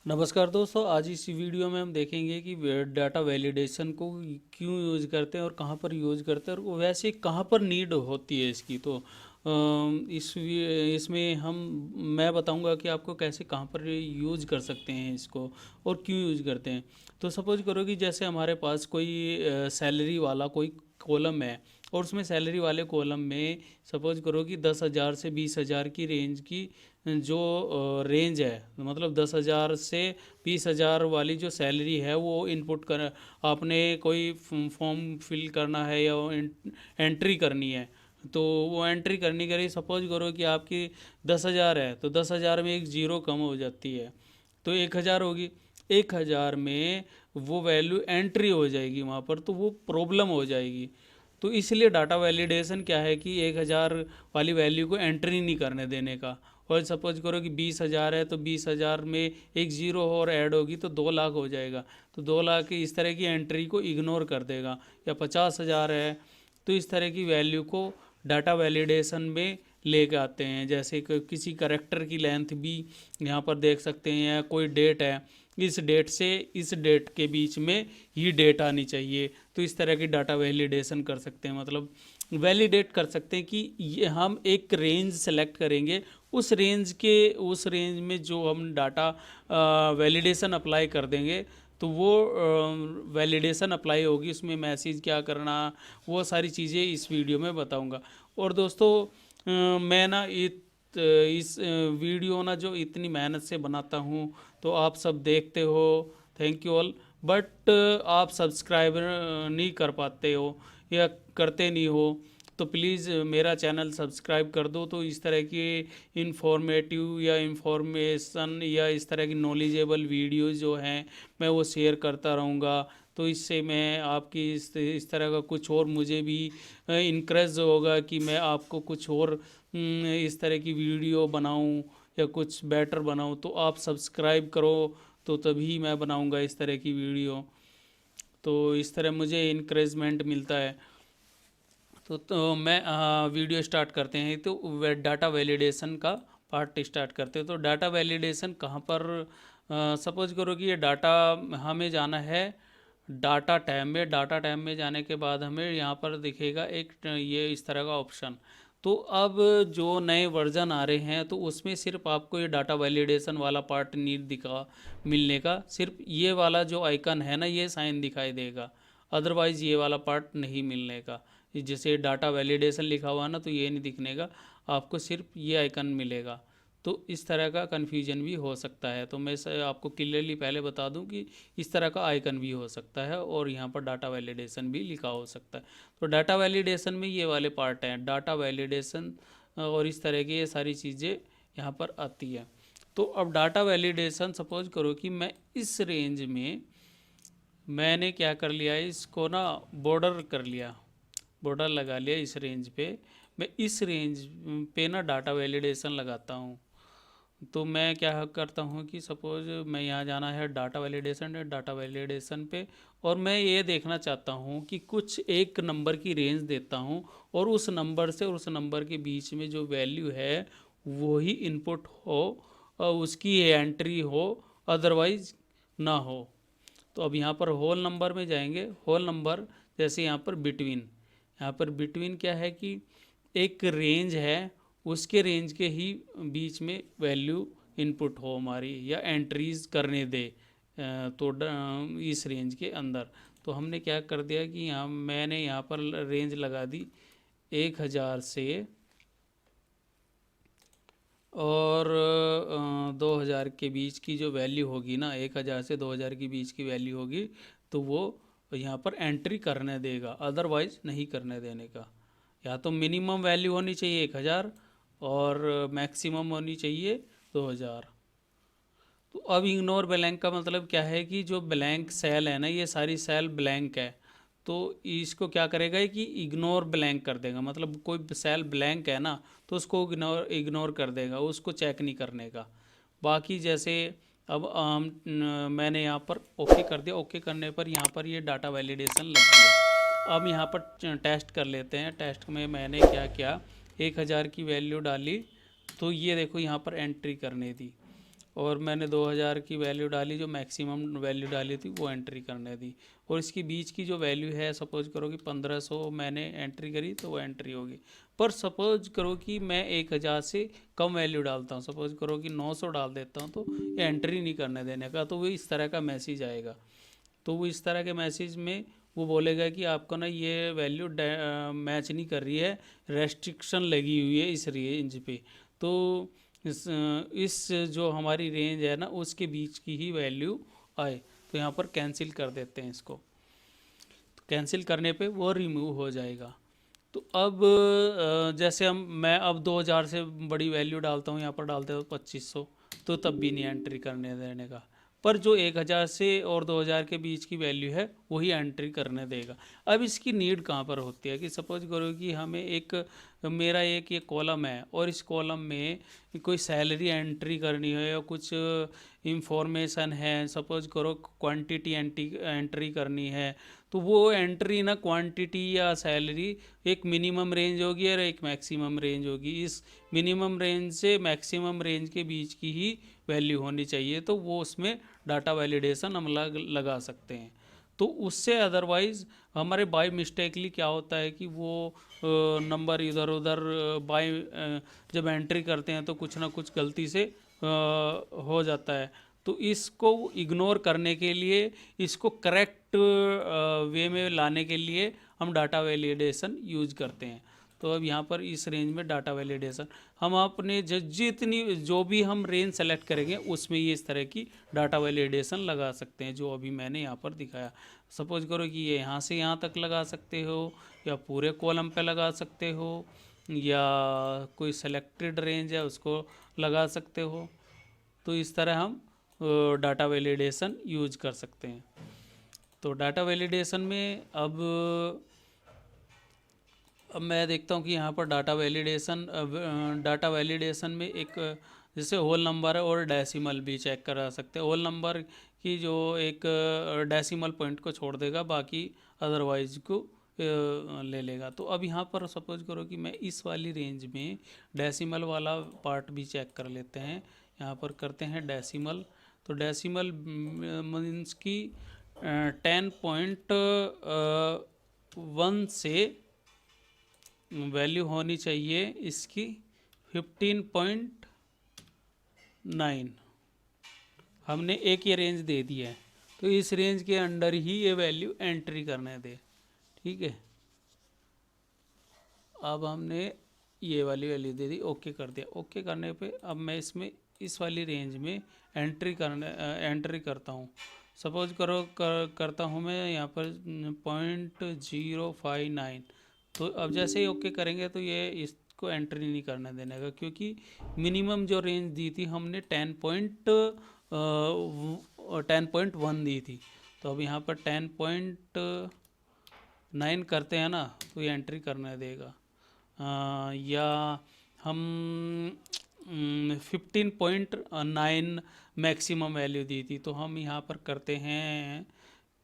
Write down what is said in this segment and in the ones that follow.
नमस्कार दोस्तों, आज इस वीडियो में हम देखेंगे कि डाटा वैलिडेशन को क्यों यूज़ करते हैं और कहाँ पर यूज़ करते हैं और वैसे कहाँ पर नीड होती है इसकी। तो इसमें मैं बताऊंगा कि आपको कैसे कहाँ पर यूज़ कर सकते हैं इसको और क्यों यूज़ करते हैं। तो सपोज करो कि जैसे हमारे पास कोई सैलरी वाला कोई कॉलम है और उसमें सैलरी वाले कॉलम में सपोज करो कि 10,000 से 20,000 की रेंज की जो रेंज है, मतलब 10,000 से 20,000 वाली जो सैलरी है वो इनपुट कर आपने कोई फॉर्म फिल करना है या एंट्री करनी है। तो वो एंट्री करने के लिए सपोज करो कि आपकी 10,000 है तो 10,000 में एक ज़ीरो कम हो जाती है तो 1,000 होगी। 1,000 में वो वैल्यू एंट्री हो जाएगी वहाँ पर, तो वो प्रॉब्लम हो जाएगी। तो इसलिए डाटा वैलिडेशन क्या है कि 1,000 वाली वैल्यू को एंट्री नहीं करने देने का। और सपोज करो कि 20,000 है तो 20,000 में एक ज़ीरो और ऐड होगी तो 2 लाख हो जाएगा। तो 2 लाख की इस तरह की एंट्री को इग्नोर कर देगा। या 50,000 है तो इस तरह की वैल्यू को डाटा वैलिडेशन में लेके आते हैं। जैसे कि किसी करेक्टर की लेंथ भी यहाँ पर देख सकते हैं, या कोई डेट है, इस डेट से इस डेट के बीच में ही डेट आनी चाहिए। तो इस तरह की डाटा वैलिडेशन कर सकते हैं, मतलब वैलिडेट कर सकते हैं कि ये हम एक रेंज सेलेक्ट करेंगे, उस रेंज में जो हम डाटा वैलिडेशन अप्लाई कर देंगे तो वो वैलिडेशन अप्लाई होगी। उसमें मैसेज क्या करना, वो सारी चीज़ें इस वीडियो में बताऊंगा। और दोस्तों मैं ना इस वीडियो ना जो इतनी मेहनत से बनाता हूँ तो आप सब देखते हो, थैंक यू ऑल। बट आप सब्सक्राइब नहीं कर पाते हो या करते नहीं हो, तो प्लीज़ मेरा चैनल सब्सक्राइब कर दो। तो इस तरह की इंफॉर्मेटिव या इंफॉर्मेशन या इस तरह की नॉलेजेबल वीडियो जो हैं मैं वो शेयर करता रहूँगा। तो इससे मैं आपकी इस तरह का कुछ और मुझे भी इनक्रेज होगा कि मैं आपको कुछ और इस तरह की वीडियो बनाऊं या कुछ बेटर बनाऊं। तो आप सब्सक्राइब करो तो तभी मैं बनाऊंगा इस तरह की वीडियो। तो इस तरह मुझे इनक्रेजमेंट मिलता है। तो मैं वीडियो स्टार्ट करते हैं। तो डाटा वैलिडेशन का पार्ट स्टार्ट करते हैं। तो डाटा वैलिडेशन कहाँ पर, सपोज करो कि ये डाटा हमें जाना है डाटा टैब में। डाटा टैब में जाने के बाद हमें यहाँ पर दिखेगा एक ये इस तरह का ऑप्शन। तो अब जो नए वर्जन आ रहे हैं तो उसमें सिर्फ आपको ये डाटा वैलिडेशन वाला पार्ट नहीं दिखा मिलने का, सिर्फ ये वाला जो आइकन है ना ये साइन दिखाई देगा, अदरवाइज़ ये वाला पार्ट नहीं मिलने का। जैसे डाटा वैलिडेशन लिखा हुआ ना तो ये नहीं दिखने का, आपको सिर्फ ये आइकन मिलेगा। तो इस तरह का कन्फ्यूजन भी हो सकता है। तो मैं आपको क्लियरली पहले बता दूं कि इस तरह का आइकन भी हो सकता है और यहाँ पर डाटा वैलिडेशन भी लिखा हो सकता है। तो डाटा वैलिडेशन में ये वाले पार्ट हैं, डाटा वैलिडेशन और इस तरह की ये सारी चीज़ें यहाँ पर आती है। तो अब डाटा वैलिडेशन सपोज करो कि मैं इस रेंज में मैंने क्या कर लिया है, इसको ना बॉर्डर कर लिया, बॉर्डर लगा लिया इस रेंज पे। मैं इस रेंज पे ना डाटा वैलिडेशन लगाता हूँ। तो मैं क्या करता हूँ कि सपोज मैं यहाँ जाना है डाटा वैलिडेशन पे, और मैं ये देखना चाहता हूँ कि कुछ एक नंबर की रेंज देता हूँ और उस नंबर से उस नंबर के बीच में जो वैल्यू है वो ही इनपुट हो और उसकी एंट्री हो, अदरवाइज ना हो। तो अब यहाँ पर होल नंबर में जाएंगे। होल नंबर जैसे यहाँ पर बिटवीन, यहाँ पर बिटवीन क्या है कि एक रेंज है, उसके रेंज के ही बीच में वैल्यू इनपुट हो हमारी या एंट्रीज करने दे। तो इस रेंज के अंदर तो हमने क्या कर दिया कि यहाँ मैंने यहाँ पर रेंज लगा दी 1,000 से और 2,000 के बीच की जो वैल्यू होगी ना, 1,000 से 2,000 के बीच की वैल्यू होगी तो वो यहाँ पर एंट्री करने देगा, अदरवाइज नहीं करने देने का। या तो मिनिमम वैल्यू होनी चाहिए 1,000 और मैक्सिमम होनी चाहिए 2,000। तो अब इग्नोर ब्लैंक का मतलब क्या है कि जो ब्लैंक सेल है ना, ये सारी सेल ब्लैंक है, तो इसको क्या करेगा कि इग्नोर ब्लैंक कर देगा। मतलब कोई सेल ब्लैंक है ना तो उसको इग्नोर कर देगा, उसको चेक नहीं करने का। बाकी जैसे अब मैंने यहाँ पर ओके कर दिया। ओके करने पर यहाँ पर ये डाटा वैलिडेशन लग गया। अब यहाँ पर टेस्ट कर लेते हैं। टेस्ट में मैंने क्या किया, 1,000 की वैल्यू डाली तो ये देखो यहाँ पर एंट्री करने दी। और मैंने 2000 की वैल्यू डाली, जो मैक्सिमम वैल्यू डाली थी वो एंट्री करने दी। और इसकी बीच की जो वैल्यू है, सपोज करो कि 1500 मैंने एंट्री करी तो वो एंट्री होगी। पर सपोज करो कि मैं 1000 से कम वैल्यू डालता हूँ, सपोज करो कि 900 डाल देता हूँ, तो ये एंट्री नहीं करने देने का, तो वो इस तरह का मैसेज आएगा। तो वो इस तरह के मैसेज में वो बोलेगा कि आपको ना ये वैल्यू मैच नहीं कर रही है, रेस्ट्रिक्शन लगी हुई है इस रेंज पे। तो इस जो हमारी रेंज है ना, उसके बीच की ही वैल्यू आए, तो यहाँ पर कैंसिल कर देते हैं इसको। तो कैंसिल करने पे वो रिमूव हो जाएगा। तो अब जैसे मैं अब 2000 से बड़ी वैल्यू डालता हूँ, यहाँ पर डालते हो 2500, तो तब भी नहीं एंट्री करने देने का। पर जो 1000 से और 2000 के बीच की वैल्यू है वही एंट्री करने देगा। अब इसकी नीड कहाँ पर होती है कि सपोज करो कि हमें मेरा एक ये कॉलम है और इस कॉलम में कोई सैलरी एंट्री करनी है या कुछ इंफॉर्मेशन है, सपोज करो क्वांटिटी एंट्री करनी है, तो वो एंट्री ना क्वांटिटी या सैलरी एक मिनिमम रेंज होगी और एक मैक्सिमम रेंज होगी। इस मिनिमम रेंज से मैक्सिमम रेंज के बीच की ही वैल्यू होनी चाहिए, तो वो उसमें डाटा वैलिडेशन हम लगा सकते हैं। तो उससे अदरवाइज़ हमारे बाय मिस्टेकली क्या होता है कि वो नंबर इधर उधर बाय जब एंट्री करते हैं तो कुछ ना कुछ गलती से हो जाता है। तो इसको इग्नोर करने के लिए, इसको करेक्ट वे में लाने के लिए हम डाटा वैलिडेशन यूज करते हैं। तो अब यहाँ पर इस रेंज में डाटा वैलिडेशन हम अपने जितनी जो भी हम रेंज सेलेक्ट करेंगे उसमें ये इस तरह की डाटा वैलिडेशन लगा सकते हैं, जो अभी मैंने यहाँ पर दिखाया। सपोज करो कि ये यहाँ से यहाँ तक लगा सकते हो, या पूरे कॉलम पे लगा सकते हो, या कोई सेलेक्टेड रेंज है उसको लगा सकते हो। तो इस तरह हम डाटा वैलिडेशन यूज कर सकते हैं। तो डाटा वैलिडेशन में अब मैं देखता हूँ कि यहाँ पर डाटा वैलिडेशन में एक जैसे होल नंबर है और डेसिमल भी चेक करा सकते हैं। होल नंबर की जो एक डेसिमल पॉइंट को छोड़ देगा, बाकी अदरवाइज को ले लेगा। तो अब यहाँ पर सपोज करो कि मैं इस वाली रेंज में डेसिमल वाला पार्ट भी चेक कर लेते हैं। यहाँ पर करते हैं डेसिमल। तो डेसिमल मीन्स की 10.1 से वैल्यू होनी चाहिए इसकी 15.9। हमने एक ये रेंज दे दी है, तो इस रेंज के अंडर ही ये वैल्यू एंट्री करने दे। ठीक है, अब हमने ये वाली वैल्यू दे दी, ओके कर दिया। ओके करने पे अब मैं इसमें इस वाली रेंज में एंट्री करता हूँ। सपोज करो करता हूँ मैं यहाँ पर 0.059। तो अब जैसे ही ओके करेंगे तो ये इसको एंट्री नहीं करने देने का, क्योंकि मिनिमम जो रेंज दी थी हमने 10.1 दी थी। तो अब यहाँ पर 10.9 करते हैं ना, तो ये एंट्री करने देगा। या हम 15.9 मैक्सिमम वैल्यू दी थी, तो हम यहाँ पर करते हैं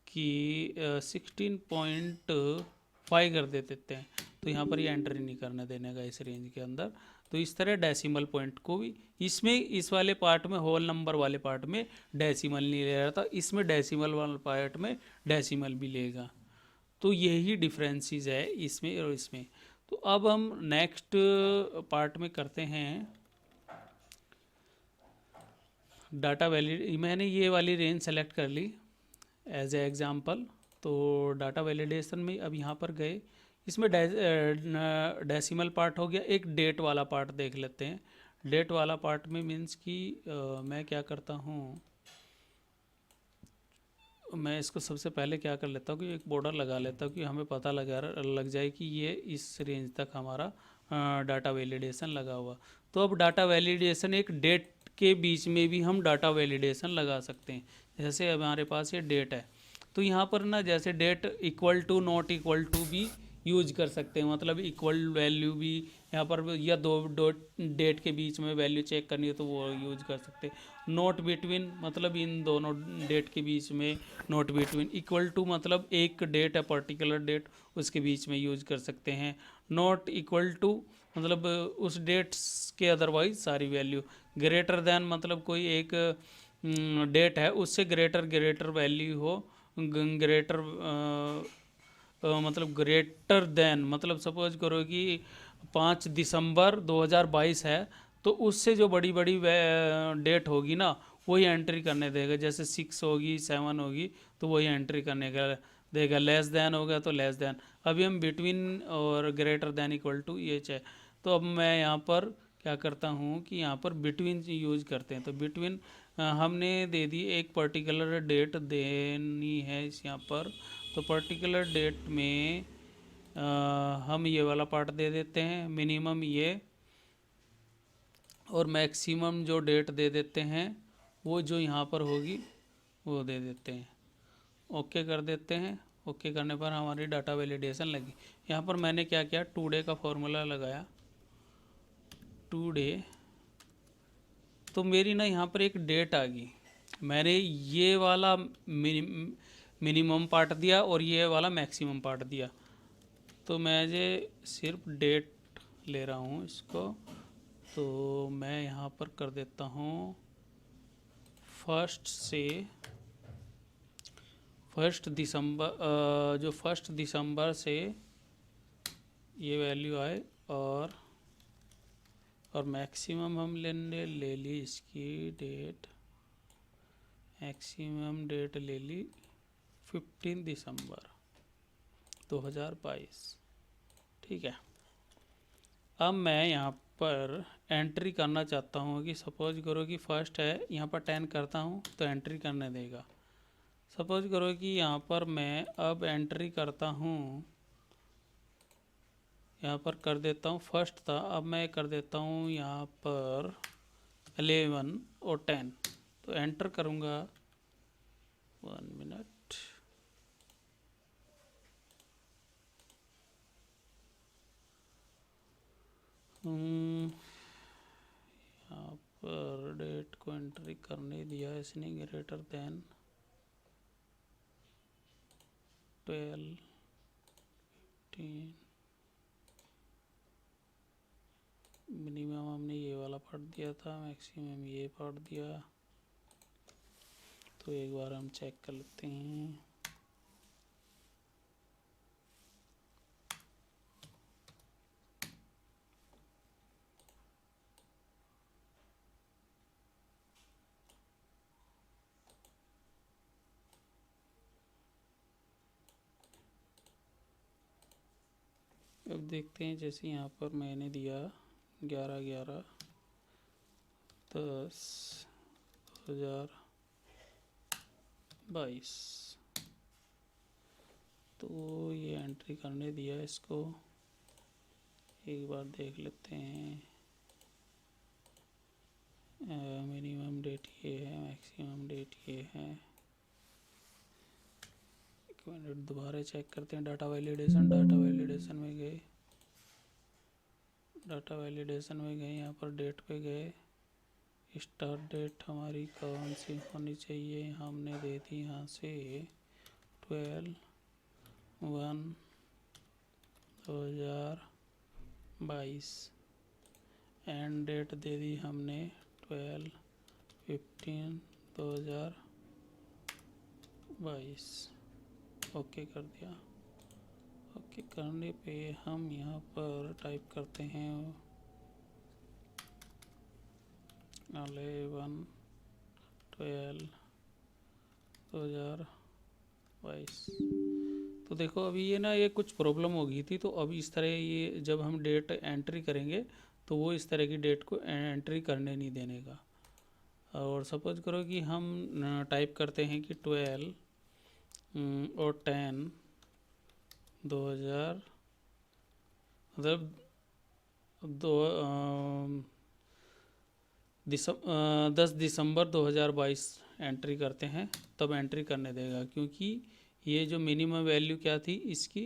कि 16.5 कर देते हैं। तो यहाँ पर ये एंट्री नहीं करने देने का इस रेंज के अंदर। तो इस तरह डेसिमल पॉइंट को भी इसमें इस वाले पार्ट में, होल नंबर वाले पार्ट में डेसिमल नहीं ले रहा था, इसमें डेसिमल वाले पार्ट में डेसिमल भी लेगा। तो यही डिफरेंसेस है इसमें और इसमें। तो अब हम नेक्स्ट पार्ट में करते हैं डाटा वैलिड। मैंने ये वाली रेंज सेलेक्ट कर ली एज ए एग्जांपल। तो डाटा वैलिडेशन में अब यहाँ पर गए, इसमें डेसिमल पार्ट हो गया। एक डेट वाला पार्ट देख लेते हैं। डेट वाला पार्ट में मीन्स कि मैं क्या करता हूँ, मैं इसको सबसे पहले क्या कर लेता हूँ कि एक बॉर्डर लगा लेता हूँ कि हमें पता लग जाए कि ये इस रेंज तक हमारा डाटा वैलिडेशन लगा हुआ। तो अब डाटा वैलिडेशन एक डेट के बीच में भी हम डाटा वैलिडेशन लगा सकते हैं। जैसे हमारे पास ये डेट है, तो यहाँ पर ना जैसे डेट equal to not equal to भी यूज कर सकते हैं, मतलब इक्वल वैल्यू भी यहाँ पर, या दो डेट के बीच में वैल्यू चेक करनी है तो वो यूज कर सकते हैं। नोट बिटवीन मतलब इन दोनों डेट के बीच में नोट बिटवीन। इक्वल टू मतलब एक डेट है, पर्टिकुलर डेट, उसके बीच में यूज कर सकते हैं। नॉट इक्वल टू मतलब उस डेट्स के अदरवाइज सारी वैल्यू। ग्रेटर देन मतलब कोई एक डेट है उससे ग्रेटर ग्रेटर वैल्यू हो। ग्रेटर मतलब ग्रेटर देन मतलब सपोज करो कि 5 दिसंबर 2022 है, तो उससे जो बड़ी बड़ी डेट होगी ना वही एंट्री करने देगा। जैसे 6 होगी, 7 होगी, तो वही एंट्री करने का देगा। लेस देन हो गया तो लेस देन। अभी हम बिटवीन और ग्रेटर देन इक्वल टू ये है। तो अब मैं यहाँ पर क्या करता हूँ कि यहाँ पर बिटवीन यूज करते हैं। तो बिटवीन हमने दे दी एक पर्टिकुलर डेट देनी है इस यहाँ पर। तो पर्टिकुलर डेट में हम ये वाला पार्ट दे देते हैं मिनिमम ये, और मैक्सिमम जो डेट दे देते हैं वो जो यहाँ पर होगी वो दे देते हैं। ओके कर देते हैं। ओके करने पर हमारी डाटा वैलिडेशन लगी। यहाँ पर मैंने क्या किया, टुडे का फॉर्मूला लगाया। टुडे तो मेरी ना यहाँ पर एक डेट आ गई। मैंने ये वाला मिनिमम पार्ट दिया और ये वाला मैक्सिमम पार्ट दिया। तो मैं ये सिर्फ डेट ले रहा हूँ इसको। तो मैं यहाँ पर कर देता हूँ फर्स्ट दिसंबर, जो 1 दिसंबर से ये वैल्यू आए, और मैक्सिमम हम ले ली इसकी डेट। मैक्सिमम डेट ले ली 15 दिसंबर 2022। ठीक है। अब मैं यहाँ पर एंट्री करना चाहता हूँ कि सपोज करो कि फर्स्ट है, यहाँ पर 10 करता हूँ तो एंट्री करने देगा। सपोज करो कि यहाँ पर मैं अब एंट्री करता हूँ, यहाँ पर कर देता हूँ फर्स्ट था, अब मैं कर देता हूँ यहाँ पर 11 और 10। तो एंटर करूँगा। 1 मिनट। यहाँ पर डेट को एंट्री करने दिया इसने, ग्रेटर देन 12, 15। मिनिमम हमने ये वाला पार्ट दिया था, मैक्सिमम ये पार्ट दिया। तो एक बार हम चेक कर लेते हैं। अब देखते हैं, जैसे यहाँ पर मैंने दिया 11/11/2022। तो ये एंट्री करने दिया इसको। एक बार देख लेते हैं। मिनिमम डेट ये है, मैक्सिमम डेट ये है। एक मिनट दोबारा चेक करते हैं। डाटा वैलिडेशन में गए, यहाँ पर डेट पे गए। स्टार्ट डेट हमारी कौन सी होनी चाहिए, हमने दे दी यहाँ से 12/1/2022। एंड डेट दे दी हमने 12/15/2022। ओके कर दिया। ओके करने पे हम यहाँ पर टाइप करते हैं 11/12/2022। तो देखो अभी ये ना ये कुछ प्रॉब्लम हो गई थी, तो अभी इस तरह ये जब हम डेट एंट्री करेंगे तो वो इस तरह की डेट को एंट्री करने नहीं देने का। और सपोज करो कि हम टाइप करते हैं कि 12 और 10 2000 मतलब 10 दिसंबर 2022 एंट्री करते हैं, तब एंट्री करने देगा। क्योंकि ये जो मिनिमम वैल्यू क्या थी इसकी,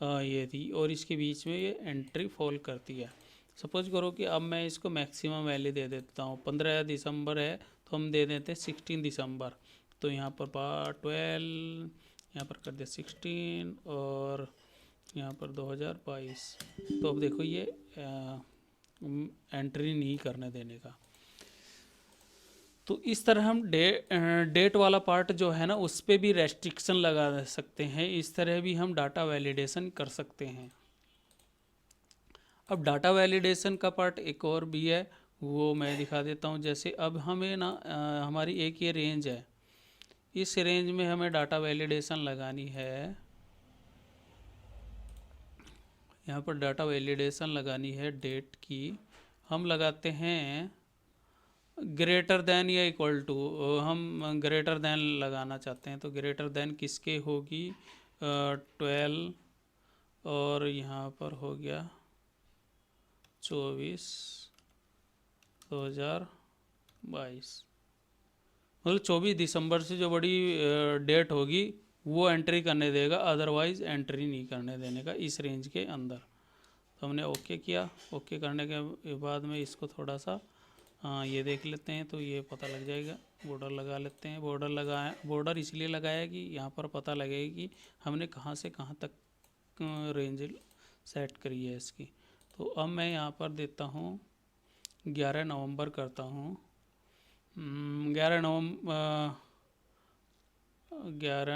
ये थी, और इसके बीच में ये एंट्री फॉल करती है। सपोज करो कि अब मैं इसको मैक्सिमम वैल्यू दे देता हूँ। 15 दिसंबर है तो हम दे देते हैं 16 दिसंबर। तो यहाँ पर 12 यहाँ पर कर दिया 16, और यहाँ पर 2022। तो अब देखो ये एंट्री नहीं करने देने का। तो इस तरह हम डेट वाला पार्ट जो है ना उस पर भी रेस्ट्रिक्शन लगा सकते हैं। इस तरह भी हम डाटा वैलिडेशन कर सकते हैं। अब डाटा वैलिडेशन का पार्ट एक और भी है, वो मैं दिखा देता हूँ। जैसे अब हमें ना हमारी एक ये रेंज है, इस रेंज में हमें डाटा वैलिडेशन लगानी है। यहाँ पर डाटा वैलिडेशन लगानी है डेट की। हम लगाते हैं ग्रेटर देन या इक्वल टू। हम ग्रेटर देन लगाना चाहते हैं, तो ग्रेटर देन किसके होगी 12, और यहाँ पर हो गया 24/2022। मतलब 24 दिसंबर से जो बड़ी डेट होगी वो एंट्री करने देगा, अदरवाइज़ एंट्री नहीं करने देने का इस रेंज के अंदर। तो हमने ओके किया। ओके करने के बाद में इसको थोड़ा सा ये देख लेते हैं, तो ये पता लग जाएगा। बॉर्डर लगा लेते हैं। बॉर्डर इसलिए लगाया कि यहाँ पर पता लगेगा कि हमने कहाँ से कहाँ तक रेंज सेट करी है इसकी। तो अब मैं यहाँ पर देता हूँ 11 नवंबर करता हूँ। 11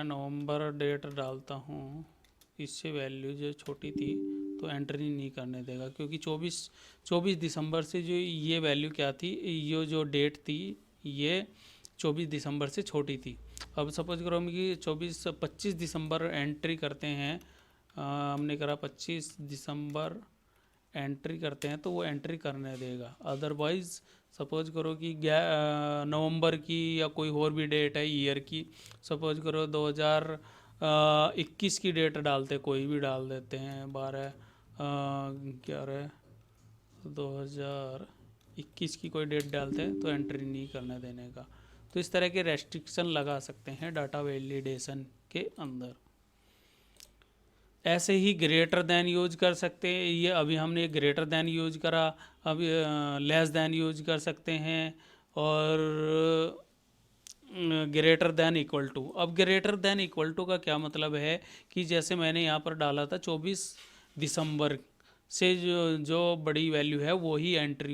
नवंबर डेट डालता हूँ। इससे वैल्यू जो छोटी थी तो एंट्री नहीं करने देगा, क्योंकि 24 दिसंबर से जो ये वैल्यू क्या थी, ये जो डेट थी ये 24 दिसंबर से छोटी थी। अब सपोज करो हम कि 25 दिसंबर एंट्री करते हैं। हमने करा 25 दिसंबर एंट्री करते हैं तो वो एंट्री करने देगा। अदरवाइज़ सपोज करो कि नवंबर की या कोई और भी डेट है ईयर की, सपोज करो 2021 की डेट डालते, कोई भी डाल देते हैं 12/11/2021 की कोई डेट डालते हैं तो एंट्री नहीं करने देने का। तो इस तरह के रेस्ट्रिक्शन लगा सकते हैं डाटा वैलिडेशन के अंदर। ऐसे ही ग्रेटर देन यूज कर सकते हैं। ये अभी हमने ग्रेटर देन यूज करा, अब लेस देन यूज कर सकते हैं, और ग्रेटर देन इक्वल टू। अब ग्रेटर देन इक्वल टू का क्या मतलब है कि जैसे मैंने यहाँ पर डाला था 24 दिसंबर से जो बड़ी वैल्यू है वो ही एंट्री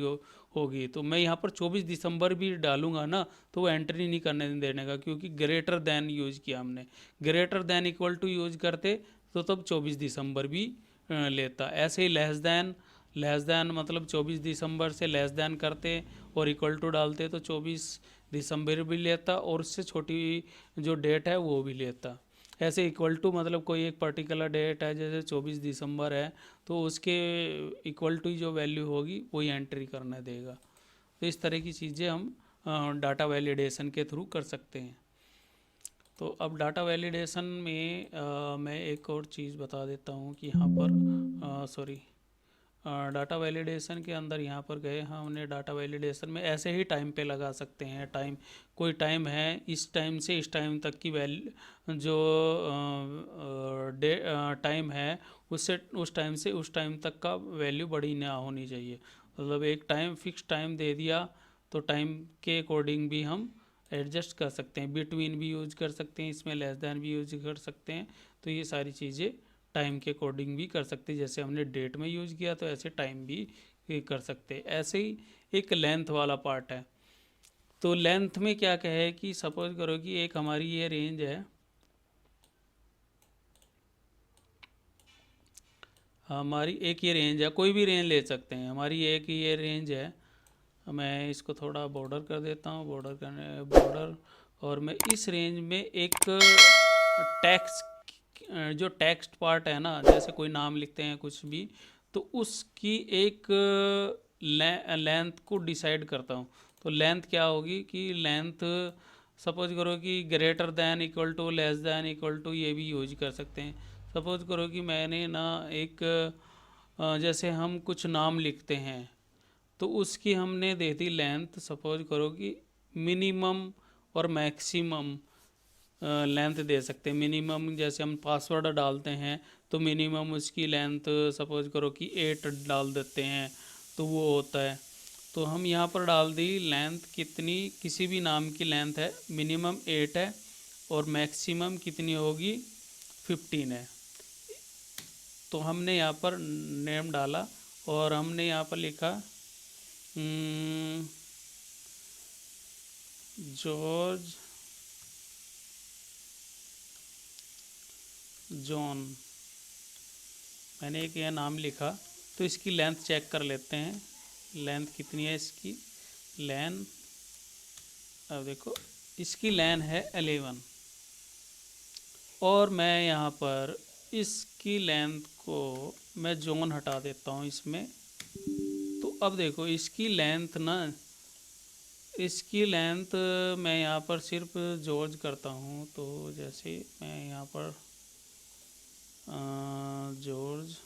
होगी। तो मैं यहाँ पर 24 दिसंबर भी डालूंगा ना तो वो एंट्री नहीं करने देने का, क्योंकि ग्रेटर देन यूज किया हमने। Greater than equal to use करते तो तब 24 दिसंबर भी लेता। ऐसे ही लेस देन मतलब 24 दिसंबर से लेस देन करते और इक्वल टू डालते तो 24 दिसंबर भी लेता, और उससे छोटी जो डेट है वो भी लेता। ऐसे इक्वल टू मतलब कोई एक पर्टिकुलर डेट है, जैसे 24 दिसंबर है तो उसके इक्वल टू जो वैल्यू होगी वही एंट्री करने देगा। तो इस तरह की चीज़ें हम डाटा वैलिडेशन के थ्रू कर सकते हैं। तो अब डाटा वैलिडेशन में मैं एक और चीज़ बता देता हूँ कि यहाँ पर डाटा वैलिडेशन के अंदर यहाँ पर गए हमने डाटा वैलिडेशन में ऐसे ही टाइम पे लगा सकते हैं। टाइम, कोई टाइम है, इस टाइम से इस टाइम तक की वैल्यू जो टाइम है उससे उस टाइम से उस टाइम तक का वैल्यू बड़ी ना होनी चाहिए। मतलब एक टाइम फिक्स टाइम दे दिया तो टाइम के अकॉर्डिंग भी हम एडजस्ट कर सकते हैं। बिटवीन भी यूज कर सकते हैं, इसमें लेस दैन भी यूज कर सकते हैं। तो ये सारी चीज़ें टाइम के अकॉर्डिंग भी कर सकते हैं। जैसे हमने डेट में यूज़ किया तो ऐसे टाइम भी कर सकते हैं। ऐसे ही एक लेंथ वाला पार्ट है। तो लेंथ में क्या कहे कि सपोज करो कि एक हमारी ये रेंज है, हमारी एक ये रेंज है, कोई भी रेंज ले सकते हैं। हमारी एक ये रेंज है, मैं इसको थोड़ा बॉर्डर कर देता हूँ, बॉर्डर, और मैं इस रेंज में एक टेक्स्ट जो टेक्स्ट पार्ट है ना, जैसे कोई नाम लिखते हैं कुछ भी, तो उसकी एक लेंथ को डिसाइड करता हूँ। तो लेंथ क्या होगी कि लेंथ सपोज करो कि greater than equal to less than equal to ये भी यूज कर सकते हैं। सपोज करो कि मैंने ना एक जैसे हम कुछ नाम लिखते हैं तो उसकी हमने दे दी लेंथ, सपोज करो कि मिनिमम और मैक्सिमम लेंथ दे सकते हैं। मिनिमम जैसे हम पासवर्ड डालते हैं तो मिनिमम उसकी लेंथ सपोज करो कि 8 डाल देते हैं तो वो होता है। तो हम यहाँ पर डाल दी लेंथ कितनी, किसी भी नाम की लेंथ है मिनिमम 8 है, और मैक्सिमम कितनी होगी 15 है। तो हमने यहाँ पर नेम डाला और हमने यहाँ पर लिखा जॉर्ज जॉन, मैंने एक यह नाम लिखा। तो इसकी लेंथ चेक कर लेते हैं, लेंथ कितनी है इसकी। लेंथ, अब देखो इसकी लेंथ है 11 और मैं यहाँ पर इसकी लेंथ को मैं जॉन हटा देता हूँ इसमें। तो अब देखो इसकी लेंथ ना, इसकी लेंथ मैं यहाँ पर सिर्फ जॉर्ज करता हूँ। तो जैसे मैं यहाँ पर जॉर्ज,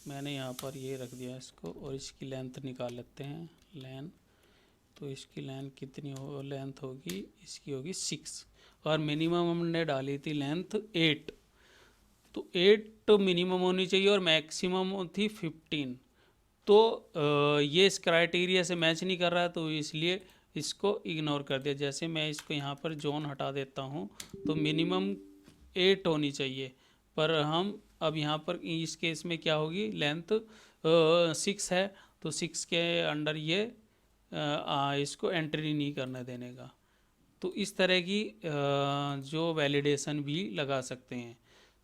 मैंने यहाँ पर ये रख दिया इसको और इसकी लेंथ निकाल लेते हैं। लेंथ, तो इसकी लेंथ कितनी हो, लेंथ होगी इसकी होगी 6 और मिनिमम हमने डाली थी लेंथ 8। तो 8 मिनिमम होनी चाहिए और मैक्सिमम थी 15। तो ये इस क्राइटेरिया से मैच नहीं कर रहा है, तो इसलिए इसको इग्नोर कर दिया। जैसे मैं इसको यहाँ पर जॉन हटा देता हूँ तो मिनिमम 8 होनी चाहिए, पर हम अब यहाँ पर इस केस में क्या होगी, लेंथ 6 है तो 6 के अंडर ये इसको एंट्री नहीं करने देने का। तो इस तरह की जो वैलिडेशन भी लगा सकते हैं।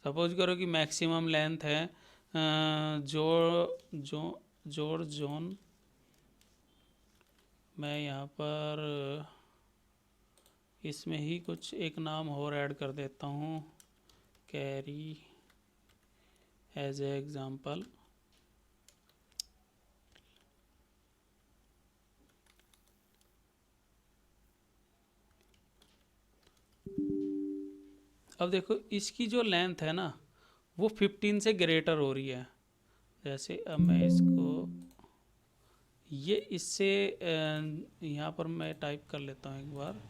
सपोज करो कि मैक्सिमम लेंथ है जॉर्ज जॉन, मैं यहाँ पर इसमें ही कुछ एक नाम और ऐड कर देता हूँ, कैरी एज ए एग्जाम्पल। अब देखो इसकी जो लेंथ है ना वो 15 से ग्रेटर हो रही है। जैसे अब मैं इसको ये इससे यहाँ पर मैं टाइप कर लेता हूँ एक बार।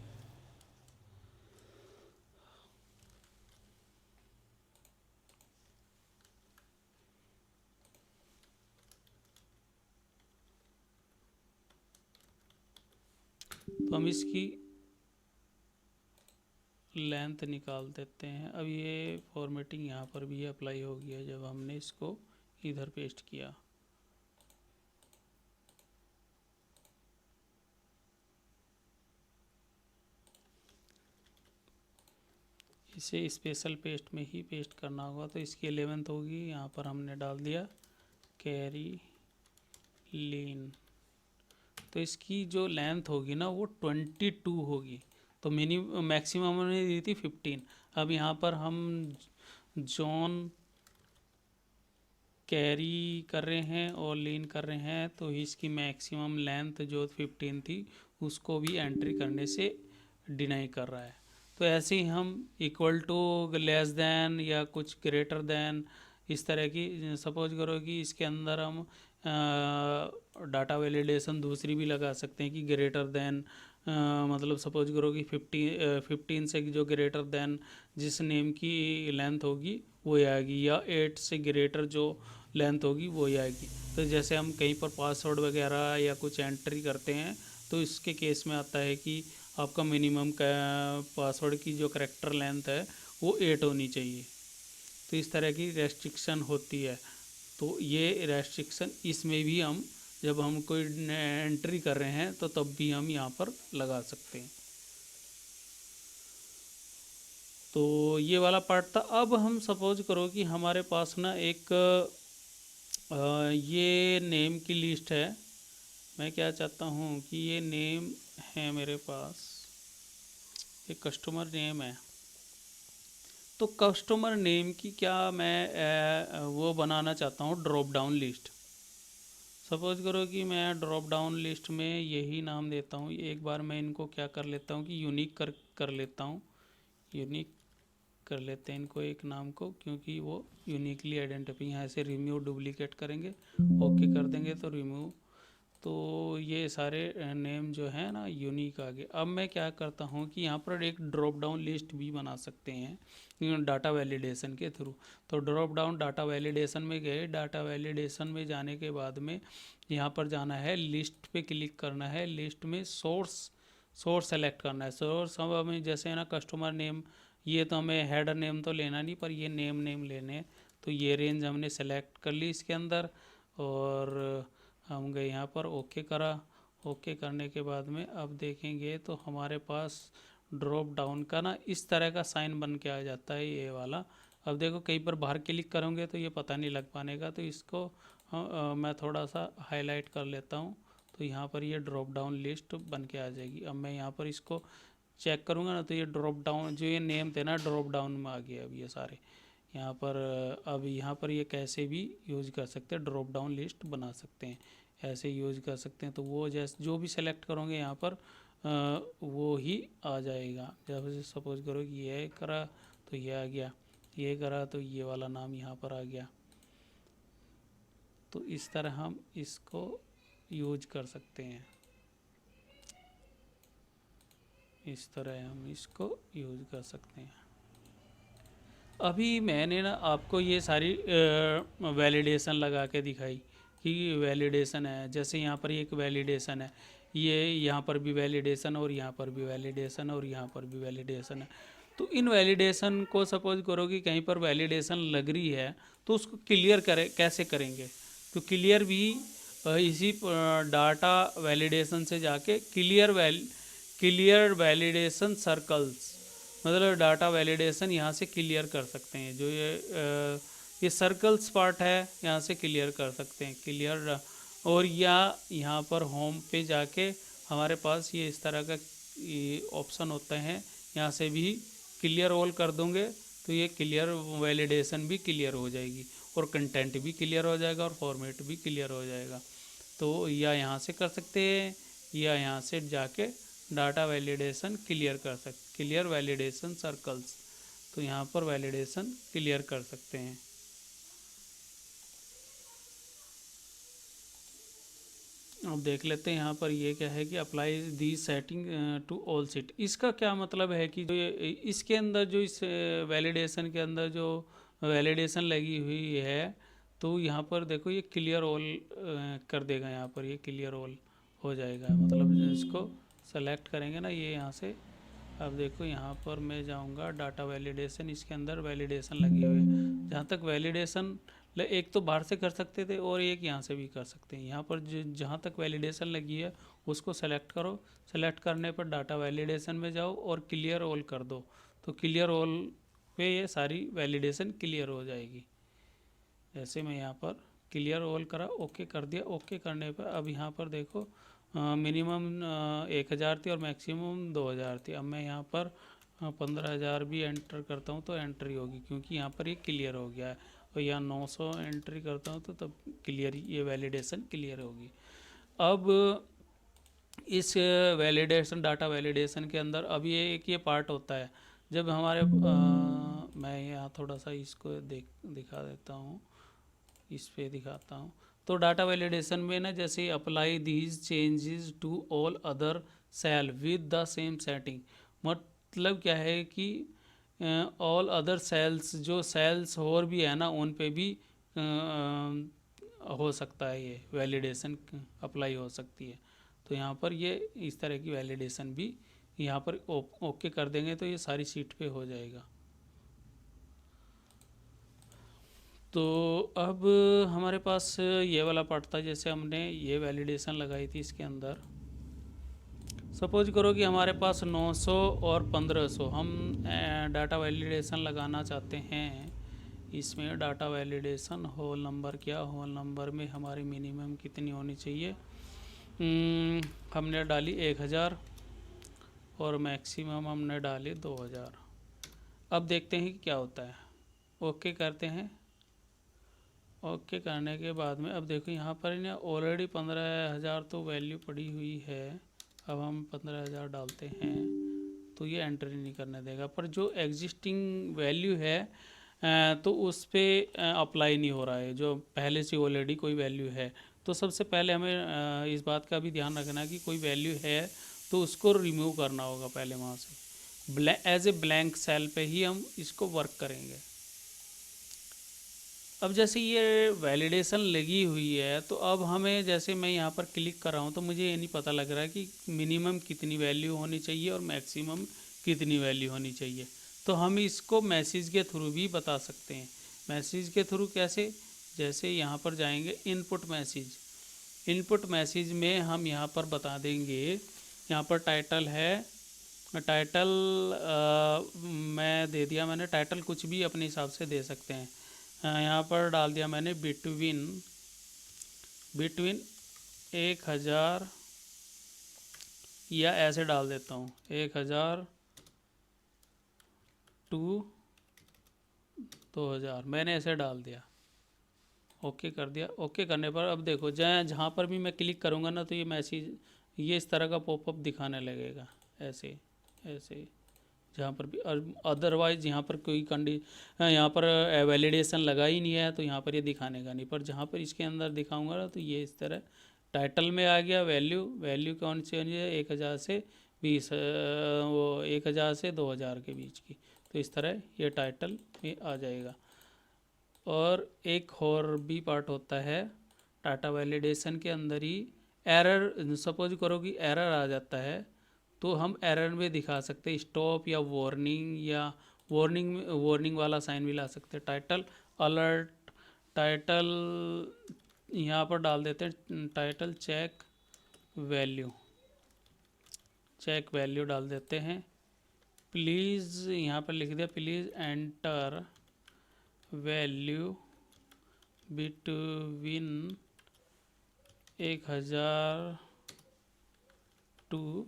तो हम इसकी लेंथ निकाल देते हैं। अब ये फॉर्मेटिंग यहाँ पर भी अप्लाई हो गया है जब हमने इसको इधर पेस्ट किया। इसे स्पेशल पेस्ट में ही पेस्ट करना होगा। तो इसकी 11th होगी, यहाँ पर हमने डाल दिया कैरी लीन। तो इसकी जो लेंथ होगी ना वो 22 होगी। तो मैक्सिमम हमने दी थी 15। अब यहाँ पर हम जॉन कैरी कर रहे हैं और लीन कर रहे हैं, तो इसकी मैक्सिमम लेंथ जो 15 थी उसको भी एंट्री करने से डिनाई कर रहा है। तो ऐसे ही हम इक्वल टू, लेस देन या कुछ ग्रेटर देन, इस तरह की सपोज करो कि इसके अंदर हम डाटा वैलिडेशन दूसरी भी लगा सकते हैं कि ग्रेटर देन, मतलब सपोज करो कि 15 से जो ग्रेटर देन जिस नेम की लेंथ होगी वो आएगी, या 8 से ग्रेटर जो लेंथ होगी वो आएगी। तो जैसे हम कहीं पर पासवर्ड वगैरह या कुछ एंट्री करते हैं तो इसके केस में आता है कि आपका मिनिमम पासवर्ड की जो करैक्टर लेंथ है वो 8 होनी चाहिए। तो इस तरह की रेस्ट्रिक्शन होती है। तो ये रेस्ट्रिक्शन इसमें भी हम जब हम कोई एंट्री कर रहे हैं तो तब भी हम यहाँ पर लगा सकते हैं। तो ये वाला पार्ट था। अब हम सपोज करो कि हमारे पास ना एक ये नेम की लिस्ट है। मैं क्या चाहता हूँ कि ये नेम है मेरे पास, एक कस्टमर नेम है। तो कस्टमर नेम की क्या मैं वो बनाना चाहता हूँ ड्रॉप डाउन लिस्ट। सपोज करो कि मैं ड्रॉप डाउन लिस्ट में यही नाम देता हूँ। एक बार मैं इनको क्या कर लेता हूँ कि यूनिक कर लेता हूँ, यूनिक कर लेते हैं इनको एक नाम को, क्योंकि वो यूनिकली आइडेंटिफाई। यहाँ से रिमूव डुप्लीकेट करेंगे, ओके कर देंगे तो रिमूव। तो ये सारे नेम जो है ना यूनिक आ गए। अब मैं क्या करता हूँ कि यहाँ पर एक ड्रॉप डाउन लिस्ट भी बना सकते हैं डाटा वैलिडेशन के थ्रू। तो ड्रॉप डाउन डाटा वैलिडेशन में गए, डाटा वैलिडेशन में जाने के बाद में यहाँ पर जाना है, लिस्ट पे क्लिक करना है, लिस्ट में सोर्स सेलेक्ट करना है। सोर्स हमें जैसे है ना कस्टमर नेम ये तो हमें हेडर नेम तो लेना नहीं, पर ये नेम लेने हैं। तो ये रेंज हमने सेलेक्ट कर ली इसके अंदर, और हम गए यहाँ पर ओके करा। ओके करने के बाद में अब देखेंगे तो हमारे पास ड्रॉप डाउन का ना इस तरह का साइन बन के आ जाता है ये वाला। अब देखो कहीं पर बाहर क्लिक करोगे तो ये पता नहीं लग पाने का, तो इसको मैं थोड़ा सा हाईलाइट कर लेता हूँ। तो यहाँ पर ये ड्रॉप डाउन लिस्ट बन के आ जाएगी। अब मैं यहाँ पर इसको चेक करूँगा ना, तो ये ड्रॉप डाउन जो ये नेम थे ना ड्रॉप डाउन में आ गए अब ये सारे यहाँ पर। अब यहाँ पर ये कैसे भी यूज़ कर सकते हैं, ड्रॉप डाउन लिस्ट बना सकते हैं, ऐसे यूज़ कर सकते हैं। तो वो जैसे जो भी सेलेक्ट करोगे यहाँ पर वो ही आ जाएगा। जब सपोज करो कि ये करा तो ये आ गया, ये करा तो ये वाला नाम यहाँ पर आ गया। तो इस तरह हम इसको यूज कर सकते हैं, इस तरह हम इसको यूज कर सकते हैं। अभी मैंने ना आपको ये सारी वैलिडेशन लगा के दिखाई कि वैलिडेशन है। जैसे यहाँ पर एक वैलिडेशन है, ये यहाँ पर भी वैलिडेशन, और यहाँ पर भी वैलिडेशन, और यहाँ पर भी वैलिडेशन है। तो इन वैलिडेशन को सपोज करो कि कहीं पर वैलिडेशन लग रही है तो उसको क्लियर कैसे करेंगे। तो क्लियर भी इसी डाटा वैलिडेशन से जाके क्लियर वैलिडेशन सर्कल्स, मतलब डाटा वैलिडेशन यहाँ से क्लियर कर सकते हैं। जो ये सर्कल्स पार्ट है यहाँ से क्लियर कर सकते हैं, क्लियर। और या यहाँ पर होम पे जाके हमारे पास ये इस तरह का ऑप्शन होते हैं, यहाँ से भी क्लियर ऑल कर दूंगे तो ये क्लियर वैलिडेशन भी क्लियर हो जाएगी, और कंटेंट भी क्लियर हो जाएगा, और फॉर्मेट भी क्लियर हो जाएगा। तो या यहाँ से कर सकते हैं, या यहाँ से जाके डाटा वैलिडेशन क्लियर कर सकते, क्लियर वैलिडेशन सर्कल्स। तो यहाँ पर वैलिडेशन क्लियर कर सकते हैं। अब देख लेते हैं यहाँ पर ये क्या है कि apply the setting to all sheet. इसका क्या मतलब है कि जो इसके अंदर जो इस वैलिडेशन के अंदर जो वैलिडेशन लगी हुई है, तो यहाँ पर देखो ये क्लियर ऑल कर देगा, यहाँ पर ये क्लियर ऑल हो जाएगा। मतलब इसको सेलेक्ट करेंगे ना ये यहाँ से, अब देखो यहाँ पर मैं जाऊँगा डाटा वैलिडेशन, इसके अंदर वैलिडेशन लगी हुई है। जहाँ तक वैलिडेशन एक तो बाहर से कर सकते थे और एक यहाँ से भी कर सकते हैं। यहाँ पर जहाँ तक वैलिडेशन लगी है उसको सेलेक्ट करो, सेलेक्ट करने पर डाटा वैलिडेशन में जाओ और क्लियर ऑल कर दो, तो क्लियर ऑल पे ये सारी वैलिडेशन क्लियर हो जाएगी। ऐसे मैं यहाँ पर क्लियर ऑल करा, ओके कर दिया। ओके करने पर अब यहाँ पर देखो मिनिमम 1000 थी और मैक्सिमम 2000 थी। अब मैं यहाँ पर 15,000 भी एंटर करता हूँ तो एंट्री होगी, क्योंकि यहाँ पर ये क्लियर हो गया है। और यहाँ 900 एंट्री करता हूँ तो तब क्लियर ये वैलिडेशन क्लियर होगी। अब इस वैलिडेशन डाटा वैलिडेशन के अंदर अब ये पार्ट होता है जब हमारे मैं यहाँ थोड़ा सा इसको दिखा देता हूँ, इस पे दिखाता हूँ। तो डाटा वैलिडेशन में ना जैसे apply these changes to all other cell with the same setting, मतलब क्या है कि ऑल अदर सेल्स, जो सेल्स और भी है ना उन पे भी हो सकता है ये वैलिडेशन अप्लाई हो सकती है। तो यहाँ पर ये इस तरह की वैलिडेशन भी यहाँ पर ओके कर देंगे तो ये सारी सीट पे हो जाएगा। तो अब हमारे पास ये वाला पार्ट था, जैसे हमने ये वैलिडेशन लगाई थी इसके अंदर। सपोज करो कि हमारे पास 900 और 1500 हम डाटा वैलिडेशन लगाना चाहते हैं। इसमें डाटा वैलिडेशन होल नंबर, क्या होल नंबर में हमारी मिनिमम कितनी होनी चाहिए, हमने डाली 1000 और मैक्सिमम हमने डाली 2000। अब देखते हैं कि क्या होता है। ओके करते हैं। ओके करने के बाद में अब देखो यहाँ पर ना ऑलरेडी 15,000 तो वैल्यू पड़ी हुई है। अब हम 15,000 डालते हैं तो ये एंट्री नहीं करने देगा, पर जो एग्जिस्टिंग वैल्यू है तो उस पर अप्लाई नहीं हो रहा है, जो पहले से ऑलरेडी कोई वैल्यू है। तो सबसे पहले हमें इस बात का भी ध्यान रखना कि कोई वैल्यू है तो उसको रिमूव करना होगा पहले वहाँ से। एज ए ब्लैंक सेल पे ही हम इसको वर्क करेंगे। अब जैसे ये वैलिडेशन लगी हुई है तो अब हमें, जैसे मैं यहाँ पर क्लिक कर रहा हूँ तो मुझे ये नहीं पता लग रहा है कि मिनिमम कितनी वैल्यू होनी चाहिए और मैक्सिमम कितनी वैल्यू होनी चाहिए। तो हम इसको मैसेज के थ्रू भी बता सकते हैं। मैसेज के थ्रू कैसे? जैसे यहाँ पर जाएंगे इनपुट मैसेज। इनपुट मैसेज में हम यहाँ पर बता देंगे, यहाँ पर टाइटल है, टाइटल मैं दे दिया, मैंने टाइटल कुछ भी अपने हिसाब से दे सकते हैं। यहाँ पर डाल दिया मैंने बिटवीन 1000, या ऐसे डाल देता हूँ 1000 टू 2000, मैंने ऐसे डाल दिया, ओके कर दिया। ओके करने पर अब देखो, जहाँ पर भी मैं क्लिक करूँगा ना तो ये मैसेज, ये इस तरह का पॉपअप दिखाने लगेगा, ऐसे ऐसे जहाँ पर भी। अदरवाइज यहाँ पर कोई यहाँ पर वैलिडेशन लगा ही नहीं है तो यहाँ पर ये दिखाने का नहीं, पर जहाँ पर इसके अंदर दिखाऊंगा ना तो ये इस तरह टाइटल में आ गया। वैल्यू कौन सी है? 1000 से 20, वो 1000 से 2000 के बीच की, तो इस तरह ये टाइटल में आ जाएगा। और एक और भी पार्ट होता है डाटा वैलिडेशन के अंदर ही, एरर, सपोज करो कि एरर आ जाता है तो हम एरर में दिखा सकते हैं स्टॉप या वार्निंग, या वार्निंग वाला साइन भी ला सकते हैं। टाइटल अलर्ट, टाइटल यहाँ पर डाल देते हैं टाइटल चेक वैल्यू डाल देते हैं। प्लीज़ यहाँ पर लिख दिया, please enter value between 1000 to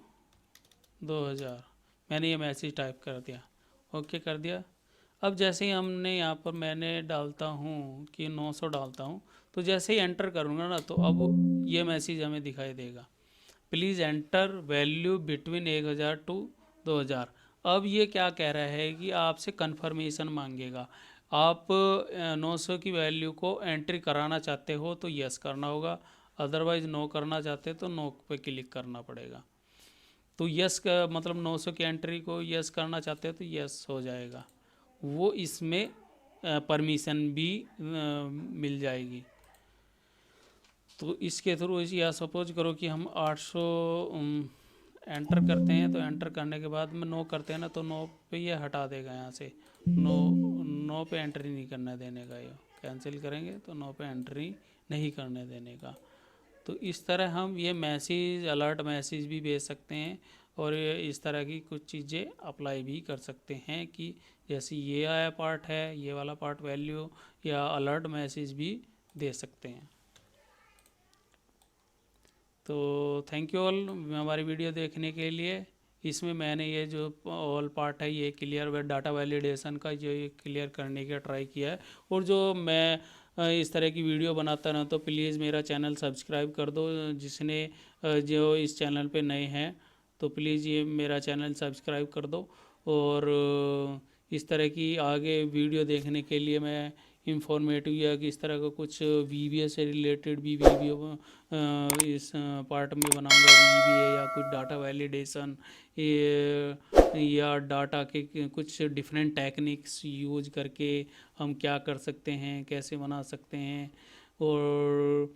2000, मैंने ये मैसेज टाइप कर दिया, ओके कर दिया। अब जैसे ही हमने यहाँ पर मैंने डालता हूँ कि 900 डालता हूँ, तो जैसे ही एंटर करूँगा ना तो अब ये मैसेज हमें दिखाई देगा, please enter value between 1000 to 2000। अब ये क्या कह रहा है कि आपसे कन्फर्मेशन मांगेगा। आप 900 की वैल्यू को एंट्री कराना चाहते हो तो यस करना होगा, अदरवाइज़ नो करना चाहते तो नो पे क्लिक करना पड़ेगा। तो यस का मतलब 900 की एंट्री को यस करना चाहते हो तो यस हो जाएगा, वो इसमें परमिशन भी मिल जाएगी। तो इसके थ्रू, या सपोज करो कि हम 800 एंटर करते हैं, तो एंटर करने के बाद में नो करते हैं ना तो नो पे ये हटा देगा, यहाँ से नो पे एंट्री नहीं करने देने का, ये कैंसिल करेंगे तो नो पे एंट्री नहीं करने देने का। तो इस तरह हम ये मैसेज, अलर्ट मैसेज भी भेज सकते हैं, और इस तरह की कुछ चीज़ें अप्लाई भी कर सकते हैं कि जैसे ये आया पार्ट है, ये वाला पार्ट वैल्यू या अलर्ट मैसेज भी दे सकते हैं। तो थैंक यू ऑल हमारी वीडियो देखने के लिए। इसमें मैंने ये जो ऑल पार्ट है ये क्लियर, डाटा वैलिडेशन का जो ये क्लियर करने का ट्राई किया है। और जो मैं इस तरह की वीडियो बनाता रहा तो प्लीज़ मेरा चैनल सब्सक्राइब कर दो, जिसने जो इस चैनल पे नए हैं तो प्लीज़ ये मेरा चैनल सब्सक्राइब कर दो। और इस तरह की आगे वीडियो देखने के लिए मैं इंफॉर्मेटिव या किस तरह का कुछ वीबीए से रिलेटेड भी वीडियो इस पार्ट में बनाऊंगा, वीबीए या कुछ डाटा वैलिडेशन या डाटा के कुछ डिफरेंट टेक्निक्स यूज करके हम क्या कर सकते हैं, कैसे बना सकते हैं, और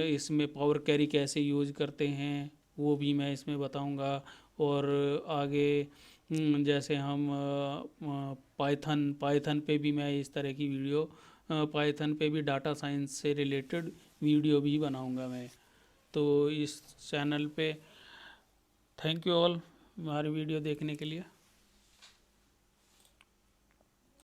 इसमें पावर क्वेरी कैसे यूज करते हैं वो भी मैं इसमें बताऊंगा। और आगे जैसे हम पाइथन पे भी मैं इस तरह की वीडियो, पाइथन पे भी डाटा साइंस से रिलेटेड वीडियो भी बनाऊंगा मैं। तो इस चैनल पे थैंक यू ऑल हमारी वीडियो देखने के लिए।